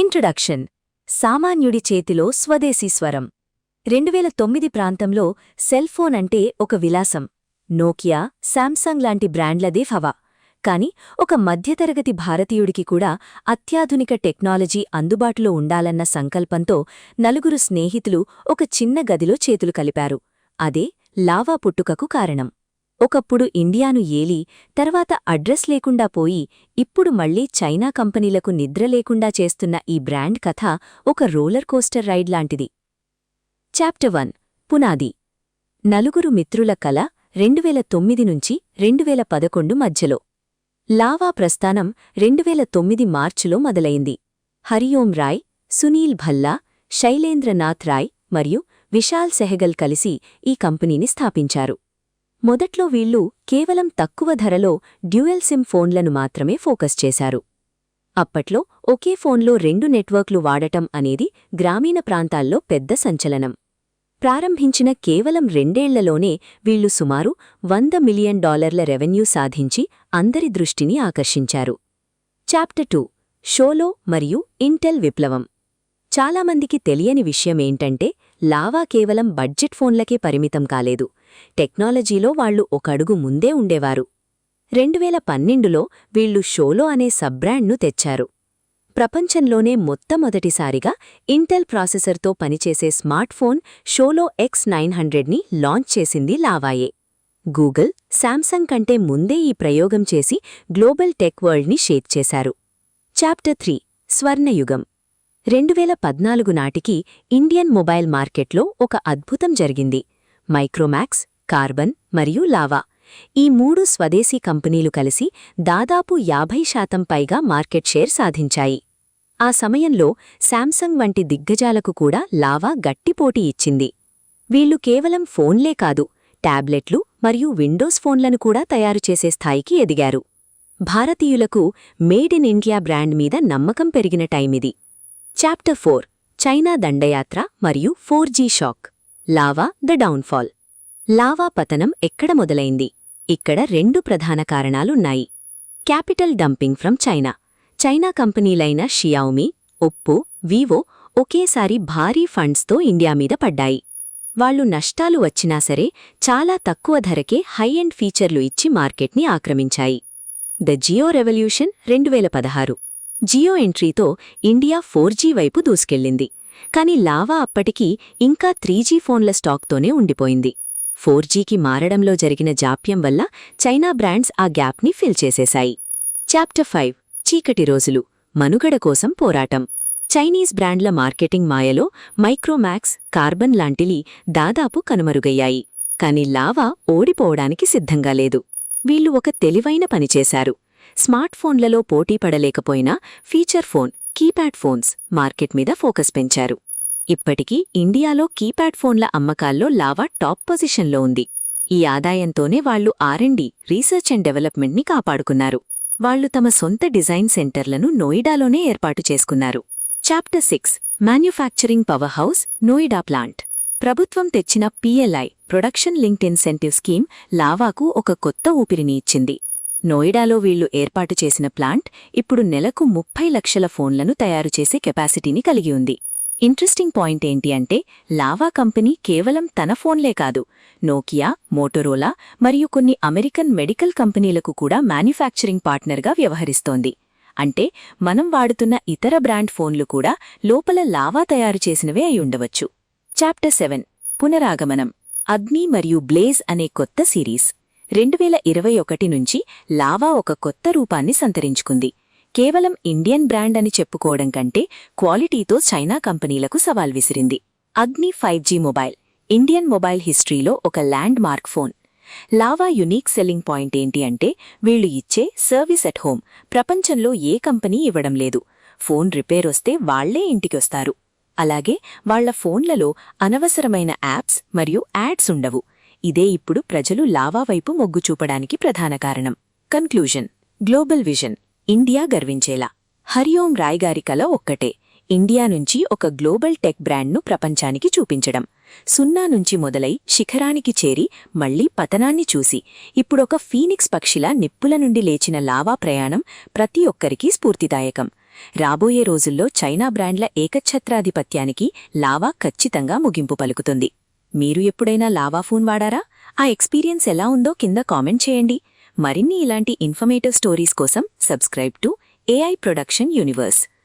Introduction. సామాన్యుడి చేతిలో స్వదేశీ స్వరం. 2009 ప్రాంతంలో సెల్ ఫోన్ అంటే ఒక విలాసం. నోకియా, శాంసంగ్ లాంటి బ్రాండ్లదే హవా. కాని ఒక మధ్యతరగతి భారతీయుడికి కూడా అత్యాధునిక టెక్నాలజీ అందుబాటులో ఉండాలన్న సంకల్పంతో నలుగురు స్నేహితులు ఒక చిన్న గదిలో చేతులు కలిపారు. అదే లావా పుట్టుకకు కారణం. ఒకప్పుడు ఇండియాను ఏలి, తర్వాత అడ్రస్ లేకుండా పోయి ఇప్పుడు మళ్లీ చైనా కంపెనీలకు నిద్ర లేకుండా చేస్తున్న ఈ బ్రాండ్ కథ ఒక రోలర్ కోస్టర్ రైడ్ లాంటిది. చాప్టర్ 1. పునాది. నలుగురు మిత్రుల కల 2009 నుంచి 2011 మధ్యలో. లావా ప్రస్థానం 2009 మార్చిలో మొదలైంది. హరిఓం రాయ్, సునీల్ భల్లా, శైలేంద్రనాథ్ రాయ్ మరియు విశాల్ సెహగల్ కలిసి ఈ కంపెనీని స్థాపించారు. మొదట్లో వీళ్లు కేవలం తక్కువ ధరలో డ్యూయల్ సిమ్ ఫోన్లను మాత్రమే ఫోకస్ చేశారు. అప్పట్లో ఒకే ఫోన్లో 2 నెట్వర్క్లు వాడటం అనేది గ్రామీణ ప్రాంతాల్లో పెద్ద సంచలనం. ప్రారంభించిన కేవలం 2 ఏళ్లలోనే వీళ్లు సుమారు $100 మిలియన్ రెవెన్యూ సాధించి అందరి దృష్టిని ఆకర్షించారు. చాప్టర్ 2. షోలో మరియు ఇంటెల్ విప్లవం. చాలామందికి తెలియని విషయమేంటంటే లావా కేవలం బడ్జెట్ ఫోన్లకే పరిమితం కాలేదు. టెక్నాలజీలో వాళ్లు ఒక అడుగు ముందే ఉండేవారు. 2012లో వీళ్లు షోలో అనే సబ్బ్రాండ్ను తెచ్చారు. ప్రపంచంలోనే మొట్టమొదటిసారిగా ఇంటెల్ ప్రాసెసర్తో పనిచేసే స్మార్ట్ఫోన్ షోలో X900ని లాంచ్ చేసింది లావాయే. గూగుల్, శాంసంగ్ కంటే ముందే ఈ ప్రయోగం చేసి గ్లోబల్ టెక్ వరల్డ్ని షేక్ చేశారు. చాప్టర్ 3. స్వర్ణయుగం. 2014 నాటికి ఇండియన్ మొబైల్ మార్కెట్లో ఒక అద్భుతం జరిగింది. మైక్రోమాక్స్, కార్బన్ మరియు లావా ఈ 3 స్వదేశీ కంపెనీలు కలిసి దాదాపు 50% పైగా మార్కెట్ షేర్ సాధించాయి. ఆ సమయంలో శాంసంగ్ వంటి దిగ్గజాలకు కూడా లావా గట్టిపోటీ ఇచ్చింది. వీళ్లు కేవలం ఫోన్లే కాదు, టాబ్లెట్లు మరియు విండోస్ ఫోన్లను కూడా తయారుచేసే స్థాయికి ఎదిగారు. భారతీయులకు మేడ్ ఇన్ ఇండియా బ్రాండ్ మీద నమ్మకం పెరిగిన టైమిది. చాప్టర్ 4. చైనా దండయాత్ర మరియు 4G shock. Lava the downfall. Lava పతనం ఎక్కడ మొదలైంది? ఇక్కడ 2 ప్రధాన కారణాలున్నాయి. Capital dumping from China. China కంపెనీలైన షియా오మీ, ఒప్పో, వివో ఒకేసారి భారీ ఫండ్స్తో ఇండియా మీద పడ్డాయి. వాళ్లు నష్టాలు వచ్చినా సరే చాలా తక్కువ ధరకే హై ఎండ్ ఫీచర్లు ఇచ్చి మార్కెట్ని ఆక్రమించాయి. The Jio revolution 2016. జియో ఎంట్రీతో ఇండియా 4G వైపు దూసుకెళ్లింది. కాని లావా అప్పటికీ ఇంకా 3G ఫోన్ల స్టాక్తోనే ఉండిపోయింది. 4Gకి మారడంలో జరిగిన జాప్యం వల్ల చైనా బ్రాండ్స్ ఆ గ్యాప్ని ఫిల్ చేసేశాయి. చాప్టర్ 5. చీకటి రోజులు. మనుగడ కోసం పోరాటం. చైనీస్ బ్రాండ్ల మార్కెటింగ్ మాయలో మైక్రోమాక్స్, కార్బన్ లాంటివి దాదాపు కనుమరుగయ్యాయి. కాని లావా ఓడిపోవడానికి సిద్ధంగా లేదు. వీళ్లు ఒక తెలివైన పనిచేశారు. స్మార్ట్ ఫోన్లలో పోటీ పడలేకపోయినా feature phone, keypad phones market మీద ఫోకస్ పెంచారు. ఇప్పటికీ ఇండియాలో కీప్యాడ్ ఫోన్ల అమ్మకాల్లో లావా టాప్ పొజిషన్లో ఉంది. ఈ ఆదాయంతోనే వాళ్లు R&D, రీసెర్చ్ అండ్ డెవలప్మెంట్ని కాపాడుకున్నారు. వాళ్లు తమ సొంత డిజైన్ సెంటర్లను నోయిడాలోనే ఏర్పాటు చేసుకున్నారు. Chapter 6. Manufacturing power house Noida plant. ప్రభుత్వం తెచ్చిన PLI production linked incentive scheme లావాకు ఒక కొత్త ఊపిరిని ఇచ్చింది. నోయిడాలో వీళ్లు ఏర్పాటు చేసిన ప్లాంట్ ఇప్పుడు నెలకు 30 లక్షల ఫోన్లను తయారుచేసే కెపాసిటీని కలిగి ఉంది. ఇంట్రెస్టింగ్ పాయింట్ ఏంటి అంటే లావా కంపెనీ కేవలం తన ఫోన్లే కాదు, నోకియా, మోటోరోలా మరియు కొన్ని అమెరికన్ మెడికల్ కంపెనీలకు కూడా మ్యాన్యుఫ్యాక్చరింగ్ పార్ట్నర్గా వ్యవహరిస్తోంది. అంటే మనం వాడుతున్న ఇతర బ్రాండ్ ఫోన్లు కూడా లోపల లావా తయారు చేసినవే అయి ఉండవచ్చు. చాప్టర్ 7. పునరాగమనం. అగ్ని మరియు బ్లేజ్ అనే కొత్త సిరీస్. 2021 నుంచి లావా ఒక కొత్త రూపాన్ని సంతరించుకుంది. కేవలం ఇండియన్ బ్రాండ్ అని చెప్పుకోవడం కంటే క్వాలిటీతో చైనా కంపెనీలకు సవాల్ విసిరింది. అగ్ని 5G మొబైల్. ఇండియన్ మొబైల్ హిస్టరీలో ఒక land mark phone. Lava unique selling point ఏంటి అంటే వీళ్లు ఇచ్చే సర్వీస్ ఎట్ హోమ్ ప్రపంచంలో ఏ కంపెనీ ఇవ్వడం లేదు. ఫోన్ రిపేర్ వస్తే వాళ్లే ఇంటికొస్తారు. అలాగే వాళ్ల ఫోన్లలో అనవసరమైన యాప్స్ మరియు యాడ్స్ ఉండవు. ఇదే ఇప్పుడు ప్రజలు లావా వైపు మొగ్గు చూపడానికి ప్రధాన కారణం. కన్క్లూజన్. Global vision. ఇండియా గర్వించేలా. హరిఓం రాయ్ గారి కల ఒక్కటే, ఇండియా నుంచి ఒక గ్లోబల్ టెక్ బ్రాండ్ను ప్రపంచానికి చూపించడం. 0 నుంచి మొదలై శిఖరానికి చేరి మళ్లీ పతనాన్ని చూసి ఇప్పుడొక ఫీనిక్స్ పక్షిలా నిప్పుల నుండి లేచిన లావా ప్రయాణం ప్రతి ఒక్కరికీ స్ఫూర్తిదాయకం. రాబోయే రోజుల్లో చైనా బ్రాండ్ల ఏకఛత్రాధిపత్యానికి లావా ఖచ్చితంగా ముగింపు పలుకుతుంది. మీరు ఎప్పుడైనా లావా ఫోన్ వాడారా? ఆ ఎక్స్పీరియన్స్ ఎలా ఉందో కింద కామెంట్ చేయండి. మరిన్ని ఇలాంటి ఇన్ఫర్మేటివ్ స్టోరీస్ కోసం subscribe to AI production universe.